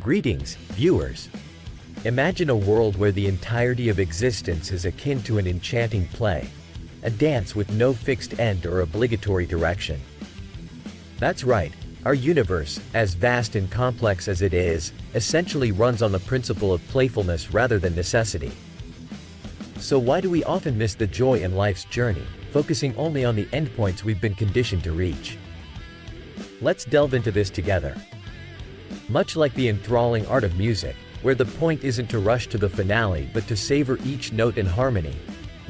Greetings, viewers. Imagine a world where the entirety of existence is akin to an enchanting play, a dance with no fixed end or obligatory direction. That's right, our universe, as vast and complex as it is, essentially runs on the principle of playfulness rather than necessity. So why do we often miss the joy in life's journey, focusing only on the endpoints we've been conditioned to reach? Let's delve into this together. Much like the enthralling art of music, where the point isn't to rush to the finale but to savor each note in harmony,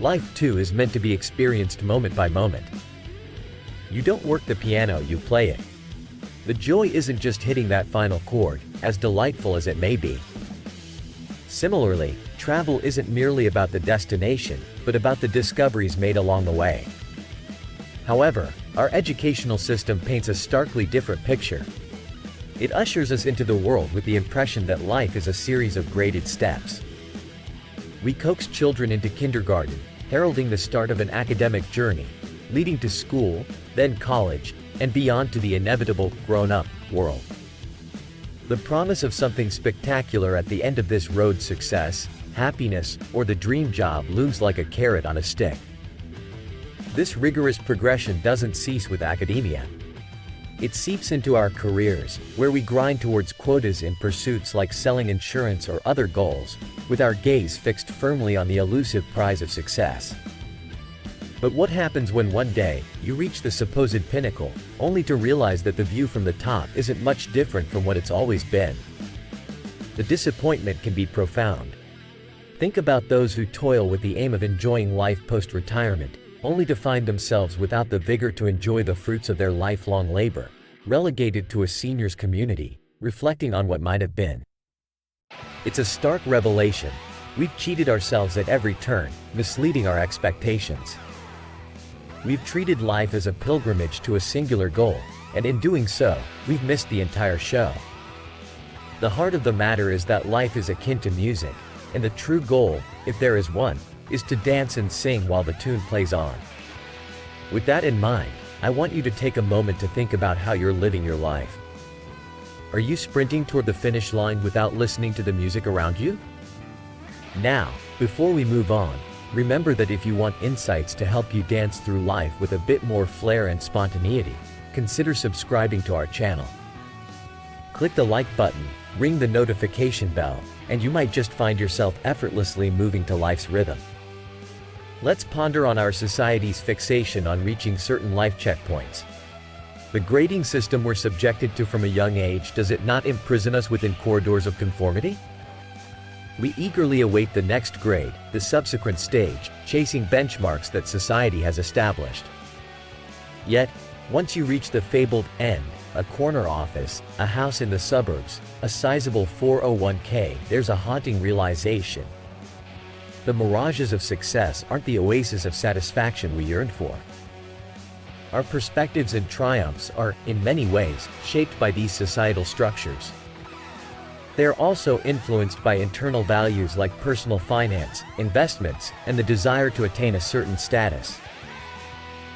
life too is meant to be experienced moment by moment. You don't work the piano, you play it. The joy isn't just hitting that final chord, as delightful as it may be. Similarly, travel isn't merely about the destination, but about the discoveries made along the way. However, our educational system paints a starkly different picture. It ushers us into the world with the impression that life is a series of graded steps. We coax children into kindergarten, heralding the start of an academic journey, leading to school, then college, and beyond to the inevitable, grown-up world. The promise of something spectacular at the end of this road, success, happiness, or the dream job, looms like a carrot on a stick. This rigorous progression doesn't cease with academia. It seeps into our careers, where we grind towards quotas in pursuits like selling insurance or other goals, with our gaze fixed firmly on the elusive prize of success. But what happens when one day, you reach the supposed pinnacle, only to realize that the view from the top isn't much different from what it's always been? The disappointment can be profound. Think about those who toil with the aim of enjoying life post-retirement, only to find themselves without the vigor to enjoy the fruits of their lifelong labor, relegated to a seniors community, reflecting on what might have been. It's a stark revelation. We've cheated ourselves at every turn, misleading our expectations. We've treated life as a pilgrimage to a singular goal, and in doing so, we've missed the entire show. The heart of the matter is that life is akin to music, and the true goal, if there is one, is to dance and sing while the tune plays on. With that in mind, I want you to take a moment to think about how you're living your life. Are you sprinting toward the finish line without listening to the music around you? Now, before we move on, remember that if you want insights to help you dance through life with a bit more flair and spontaneity, consider subscribing to our channel. Click the like button, ring the notification bell, and you might just find yourself effortlessly moving to life's rhythm. Let's ponder on our society's fixation on reaching certain life checkpoints. The grading system we're subjected to from a young age, does it not imprison us within corridors of conformity? We eagerly await the next grade, the subsequent stage, chasing benchmarks that society has established. Yet, once you reach the fabled end, a corner office, a house in the suburbs, a sizable 401k, there's a haunting realization. The mirages of success aren't the oasis of satisfaction we yearned for. Our perspectives and triumphs are, in many ways, shaped by these societal structures. They are also influenced by internal values like personal finance, investments, and the desire to attain a certain status.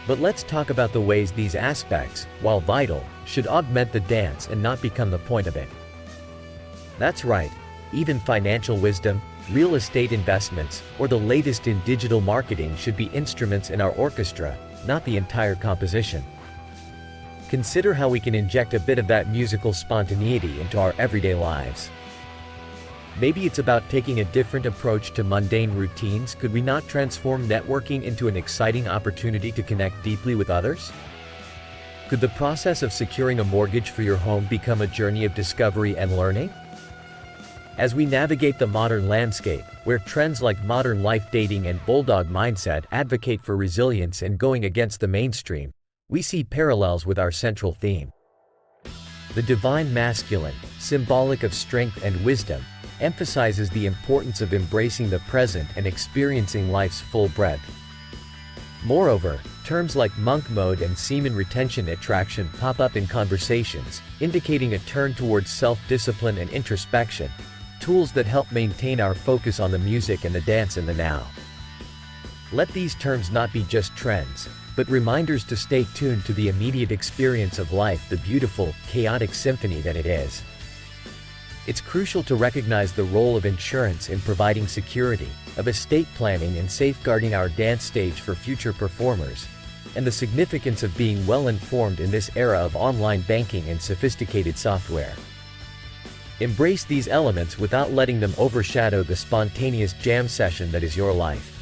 But let's talk about the ways these aspects, while vital, should augment the dance and not become the point of it. That's right, even financial wisdom, real estate investments, or the latest in digital marketing should be instruments in our orchestra, not the entire composition. Consider how we can inject a bit of that musical spontaneity into our everyday lives. Maybe it's about taking a different approach to mundane routines. Could we not transform networking into an exciting opportunity to connect deeply with others? Could the process of securing a mortgage for your home become a journey of discovery and learning? As we navigate the modern landscape, where trends like modern life dating and bulldog mindset advocate for resilience and going against the mainstream, we see parallels with our central theme. The divine masculine, symbolic of strength and wisdom, emphasizes the importance of embracing the present and experiencing life's full breadth. Moreover, terms like monk mode and semen retention attraction pop up in conversations, indicating a turn towards self-discipline and introspection, tools that help maintain our focus on the music and the dance in the now. Let these terms not be just trends, but reminders to stay tuned to the immediate experience of life, the beautiful, chaotic symphony that it is. It's crucial to recognize the role of insurance in providing security, of estate planning in safeguarding our dance stage for future performers, and the significance of being well informed in this era of online banking and sophisticated software. Embrace these elements without letting them overshadow the spontaneous jam session that is your life.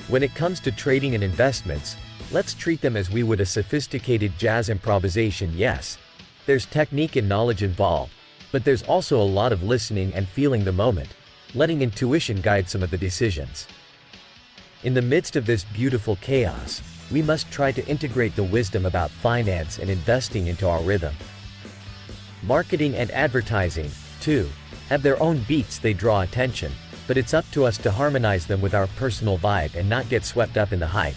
When it comes to trading and investments, let's treat them as we would a sophisticated jazz improvisation. Yes, there's technique and knowledge involved, but there's also a lot of listening and feeling the moment, letting intuition guide some of the decisions. In the midst of this beautiful chaos, we must try to integrate the wisdom about finance and investing into our rhythm. Marketing and advertising, too, have their own beats. They draw attention, but it's up to us to harmonize them with our personal vibe and not get swept up in the hype.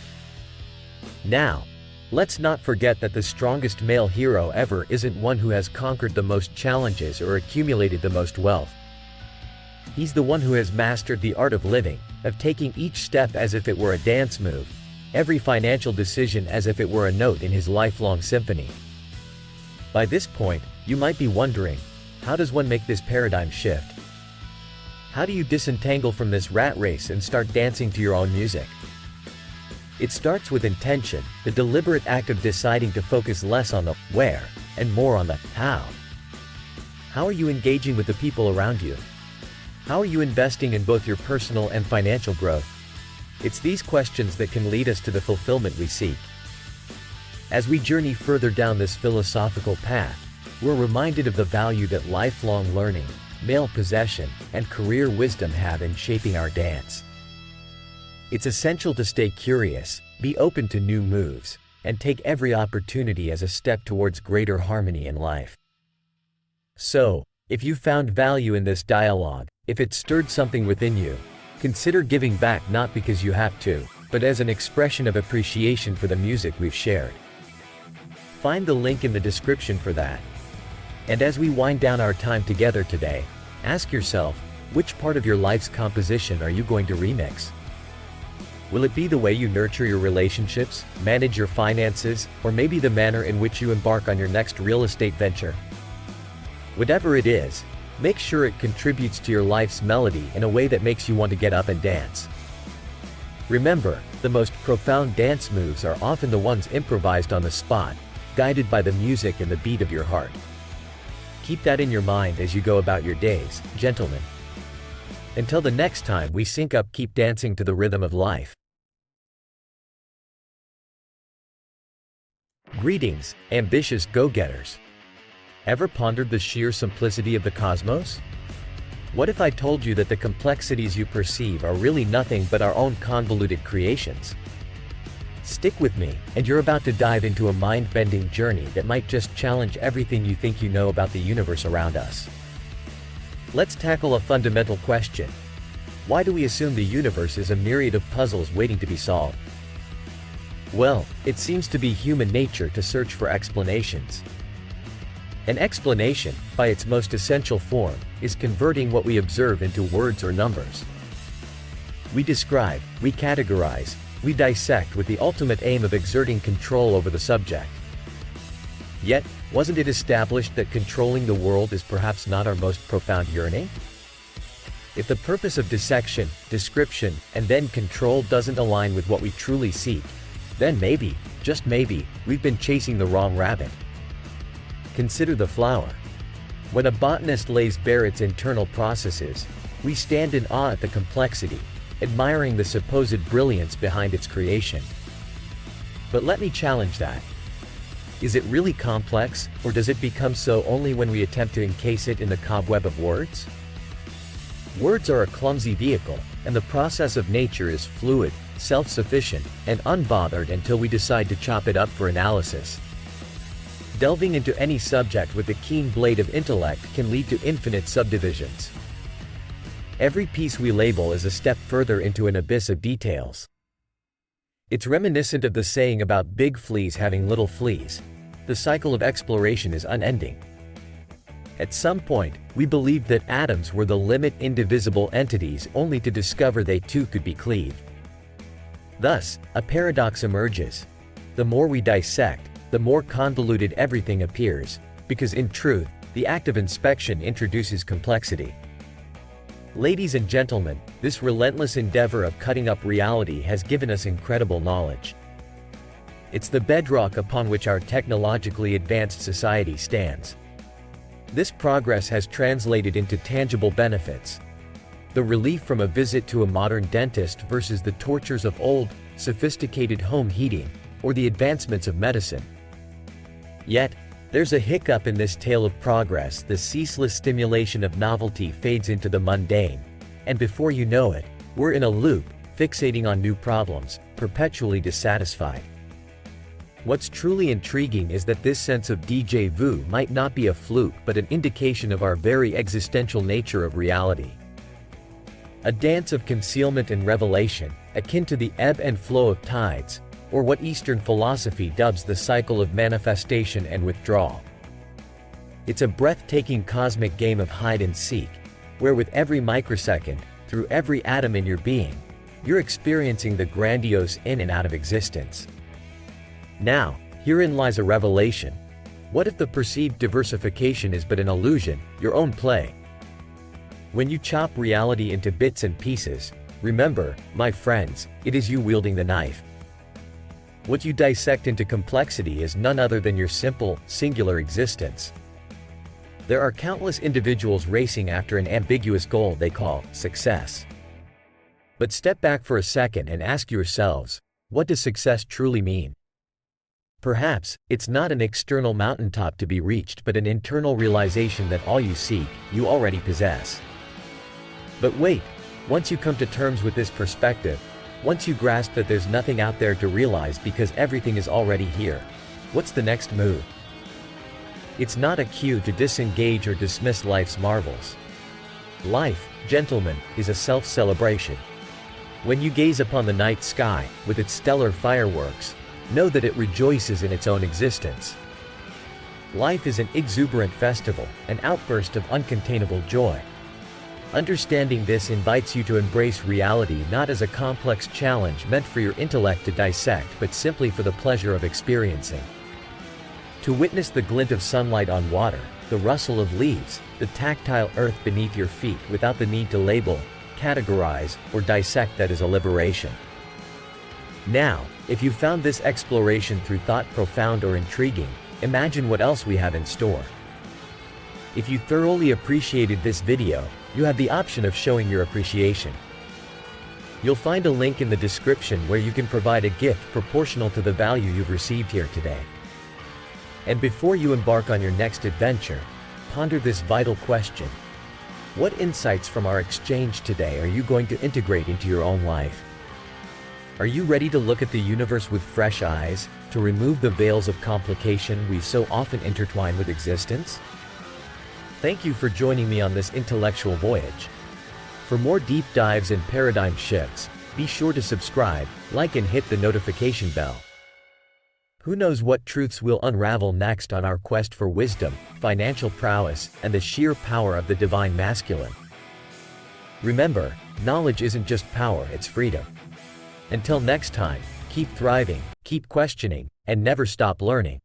Now, let's not forget that the strongest male hero ever isn't one who has conquered the most challenges or accumulated the most wealth. He's the one who has mastered the art of living, of taking each step as if it were a dance move, every financial decision as if it were a note in his lifelong symphony. By this point, you might be wondering, how does one make this paradigm shift? How do you disentangle from this rat race and start dancing to your own music? It starts with intention, the deliberate act of deciding to focus less on the where and more on the how. How are you engaging with the people around you? How are you investing in both your personal and financial growth? It's these questions that can lead us to the fulfillment we seek. As we journey further down this philosophical path, we're reminded of the value that lifelong learning, male possession, and career wisdom have in shaping our dance. It's essential to stay curious, be open to new moves, and take every opportunity as a step towards greater harmony in life. So, if you found value in this dialogue, if it stirred something within you, consider giving back, not because you have to, but as an expression of appreciation for the music we've shared. Find the link in the description for that. And as we wind down our time together today, ask yourself, which part of your life's composition are you going to remix? Will it be the way you nurture your relationships, manage your finances, or maybe the manner in which you embark on your next real estate venture? Whatever it is, make sure it contributes to your life's melody in a way that makes you want to get up and dance. Remember, the most profound dance moves are often the ones improvised on the spot, guided by the music and the beat of your heart. Keep that in your mind as you go about your days, gentlemen. Until the next time we sync up, keep dancing to the rhythm of life. Greetings, ambitious go-getters. Ever pondered the sheer simplicity of the cosmos? What if I told you that the complexities you perceive are really nothing but our own convoluted creations? Stick with me, and you're about to dive into a mind-bending journey that might just challenge everything you think you know about the universe around us. Let's tackle a fundamental question. Why do we assume the universe is a myriad of puzzles waiting to be solved? Well, it seems to be human nature to search for explanations. An explanation, by its most essential form, is converting what we observe into words or numbers. We describe, we categorize, we dissect with the ultimate aim of exerting control over the subject. Yet, wasn't it established that controlling the world is perhaps not our most profound yearning? If the purpose of dissection, description, and then control doesn't align with what we truly seek, then maybe, just maybe, we've been chasing the wrong rabbit. Consider the flower. When a botanist lays bare its internal processes, we stand in awe at the complexity, admiring the supposed brilliance behind its creation. But let me challenge that. Is it really complex, or does it become so only when we attempt to encase it in the cobweb of words? Words are a clumsy vehicle, and the process of nature is fluid, self-sufficient, and unbothered until we decide to chop it up for analysis. Delving into any subject with a keen blade of intellect can lead to infinite subdivisions. Every piece we label is a step further into an abyss of details. It's reminiscent of the saying about big fleas having little fleas. The cycle of exploration is unending. At some point, we believed that atoms were the limit indivisible entities, only to discover they too could be cleaved. Thus, a paradox emerges. The more we dissect, the more convoluted everything appears, because in truth, the act of inspection introduces complexity. Ladies and gentlemen, this relentless endeavor of cutting up reality has given us incredible knowledge. It's the bedrock upon which our technologically advanced society stands. This progress has translated into tangible benefits. The relief from a visit to a modern dentist versus the tortures of old, sophisticated home heating, or the advancements of medicine. Yet, there's a hiccup in this tale of progress. The ceaseless stimulation of novelty fades into the mundane, and before you know it, we're in a loop, fixating on new problems, perpetually dissatisfied. What's truly intriguing is that this sense of déjà vu might not be a fluke but an indication of our very existential nature of reality. A dance of concealment and revelation, akin to the ebb and flow of tides, or what Eastern philosophy dubs the cycle of manifestation and withdrawal. It's a breathtaking cosmic game of hide and seek, where with every microsecond, through every atom in your being, you're experiencing the grandiose in and out of existence. Now, herein lies a revelation. What if the perceived diversification is but an illusion, your own play? When you chop reality into bits and pieces, remember, my friends, it is you wielding the knife. What you dissect into complexity is none other than your simple, singular existence. There are countless individuals racing after an ambiguous goal they call success. But step back for a second and ask yourselves, what does success truly mean? Perhaps, it's not an external mountaintop to be reached but an internal realization that all you seek, you already possess. But wait, once you come to terms with this perspective, once you grasp that there's nothing out there to realize because everything is already here, what's the next move? It's not a cue to disengage or dismiss life's marvels. Life, gentlemen, is a self-celebration. When you gaze upon the night sky, with its stellar fireworks, know that it rejoices in its own existence. Life is an exuberant festival, an outburst of uncontainable joy. Understanding this invites you to embrace reality not as a complex challenge meant for your intellect to dissect but simply for the pleasure of experiencing. To witness the glint of sunlight on water, the rustle of leaves, the tactile earth beneath your feet without the need to label, categorize, or dissect, that is a liberation. Now, if you found this exploration through thought profound or intriguing, imagine what else we have in store. If you thoroughly appreciated this video, you have the option of showing your appreciation. You'll find a link in the description where you can provide a gift proportional to the value you've received here today. And before you embark on your next adventure, ponder this vital question. What insights from our exchange today are you going to integrate into your own life? Are you ready to look at the universe with fresh eyes, to remove the veils of complication we've so often intertwined with existence? Thank you for joining me on this intellectual voyage. For more deep dives and paradigm shifts, be sure to subscribe, like and hit the notification bell. Who knows what truths we'll unravel next on our quest for wisdom, financial prowess, and the sheer power of the divine masculine. Remember, knowledge isn't just power, it's freedom. Until next time, keep thriving, keep questioning, and never stop learning.